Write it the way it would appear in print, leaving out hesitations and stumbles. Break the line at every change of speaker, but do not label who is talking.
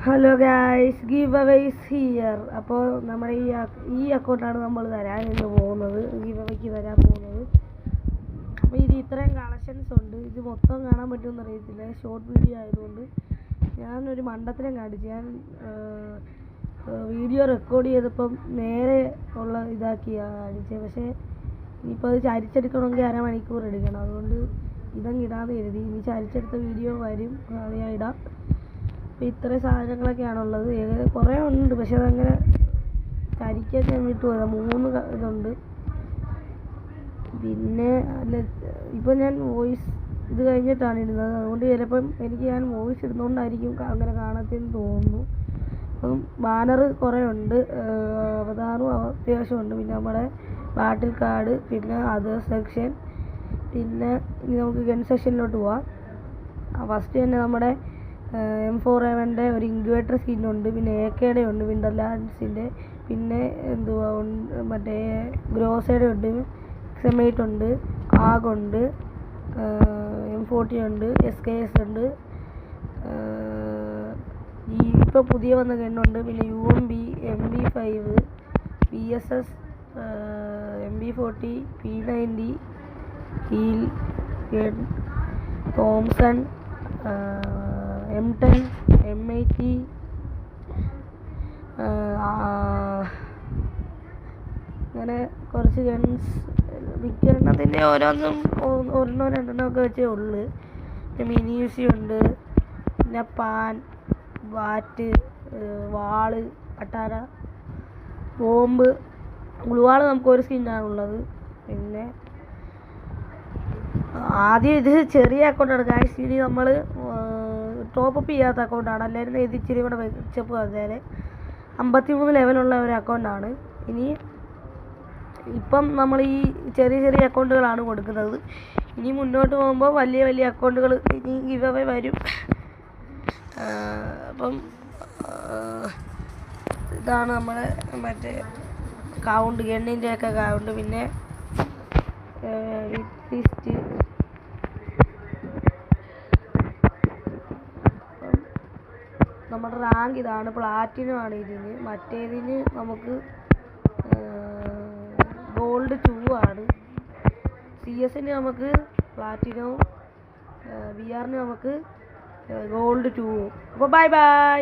Hello guys, give aways here. അപ്പോൾ നമ്മുടെ ഈ അക്കൗണ്ടാണ് നമ്മൾ തരാൻ പോകുന്നത്, ഗീവ് അവേക്ക് തരാൻ പോകുന്നത്. അപ്പോൾ ഇത് ഇത്രയും കളക്ഷൻസ് ഉണ്ട്. ഇത് മൊത്തം കാണാൻ പറ്റുമെന്ന് അറിയത്തില്ല, ഷോർട്ട് വീഡിയോ ആയതുകൊണ്ട് ഞാനൊരു മണ്ടത്തിലും കാണിച്ചു. ഞാൻ വീഡിയോ റെക്കോർഡ് ചെയ്തപ്പം നേരെ ഉള്ള ഇതാക്കിയാണ് കാണിച്ചത്. പക്ഷേ ഇനിയിപ്പോൾ അത് ചരിച്ചെടുക്കണമെങ്കിൽ അരമണിക്കൂർ എടുക്കണം. അതുകൊണ്ട് ഇതങ്ങ് ഇടാതെ കരുതി. ഇനി ചരിച്ചെടുത്ത വീഡിയോ വരും, അത് ഞാൻ ഇടാം. അപ്പോൾ ഇത്രയും സാധനങ്ങളൊക്കെയാണുള്ളത്. കുറേ ഉണ്ട്, പക്ഷെ അതങ്ങനെ കരിക്കാൻ ഞാൻ വിട്ടുപോയത്. 3 ഇതുണ്ട്. പിന്നെ ഇപ്പം ഞാൻ വോയിസ് ഇത് കഴിഞ്ഞിട്ടാണ് ഇടുന്നത്. അതുകൊണ്ട് ചിലപ്പം ഞാൻ വോയിസ് ഇടുന്നതുകൊണ്ടായിരിക്കും അങ്ങനെ കാണത്തെന്ന് തോന്നുന്നു. അപ്പം ബാനർ കുറേ ഉണ്ട്, അവതാറും അത്യാവശ്യമുണ്ട്. പിന്നെ നമ്മുടെ ബാറ്റിൽ കാർഡ്, പിന്നെ അതർ സെക്ഷൻ. പിന്നെ ഇനി നമുക്ക് ഗൺ സെക്ഷനിലോട്ട് പോവാം. ഫസ്റ്റ് തന്നെ നമ്മുടെ M4A1 ഒരു ഇൻക്യുബേറ്റർ സ്കിന്നുണ്ട്. പിന്നെ AK ഉണ്ട്, വിൻഡർലാൻഡ്സിൻ്റെ. പിന്നെ മറ്റേ ഗ്രോസയുടെ ഉണ്ട്, XM8 ഉണ്ട്, ആഗുണ്ട്, M40 ഉണ്ട്, SKS ഉണ്ട്. ഈ ഇപ്പോൾ പുതിയ വന്ന ഗണ്ണുണ്ട്. പിന്നെ UMP, MP5, PSS, MP40, P90, heal gun, Thompson, M10, M80, അങ്ങനെ കുറച്ച് ഗൺസ്. മിക്ക എണ്ണത്തിൻ്റെ ഓരോന്നും ഒരെണ്ണോ രണ്ടെണ്ണോ ഒക്കെ വെച്ചേ ഉള്ളു. പിന്നെ മിനി UC ഉണ്ട്, പിന്നെ പാൻ, ബാറ്റ്, വാള്, കട്ടാര, ബോംബ്, ഗ്ലുവാള് നമുക്ക് ഒരു സ്കിന്നാണുള്ളത്. പിന്നെ ആദ്യം ഇത് ചെറിയ അക്കൗണ്ടാണ് ഗായ്സ്. ഇനി നമ്മൾ ടോപ്പപ്പ് ചെയ്യാത്ത അക്കൗണ്ടാണ്. അല്ലായിരുന്നു ഇത് ഇച്ചിരി കൂടെ വെച്ചപ്പോൾ അതേലെ 53 ലെവലുള്ള ഒരു അക്കൗണ്ടാണ്. ഇപ്പം നമ്മൾ ഈ ചെറിയ അക്കൗണ്ടുകളാണ് കൊടുക്കുന്നത്. ഇനി മുന്നോട്ട് പോകുമ്പോൾ വലിയ അക്കൗണ്ടുകൾ ഇനി ഗിവ് അവേ വരും. അപ്പം ഇതാണ് നമ്മുടെ മറ്റേ കൗണ്ട്, ഗണ്ണിൻ്റെയൊക്കെ കൗണ്ട്. പിന്നെ ലിസ്റ്റ്. നമ്മുടെ റാങ്ക് ഇതാണ്, പ്ലാറ്റിനം ആണ് ഇതിന്. മറ്റേതിന് നമുക്ക് ഗോൾഡ് 2 ആണ്. CS-ന് നമുക്ക് പ്ലാറ്റിനവും, VR-ന് നമുക്ക് ഗോൾഡ് 2. അപ്പോൾ ബൈ.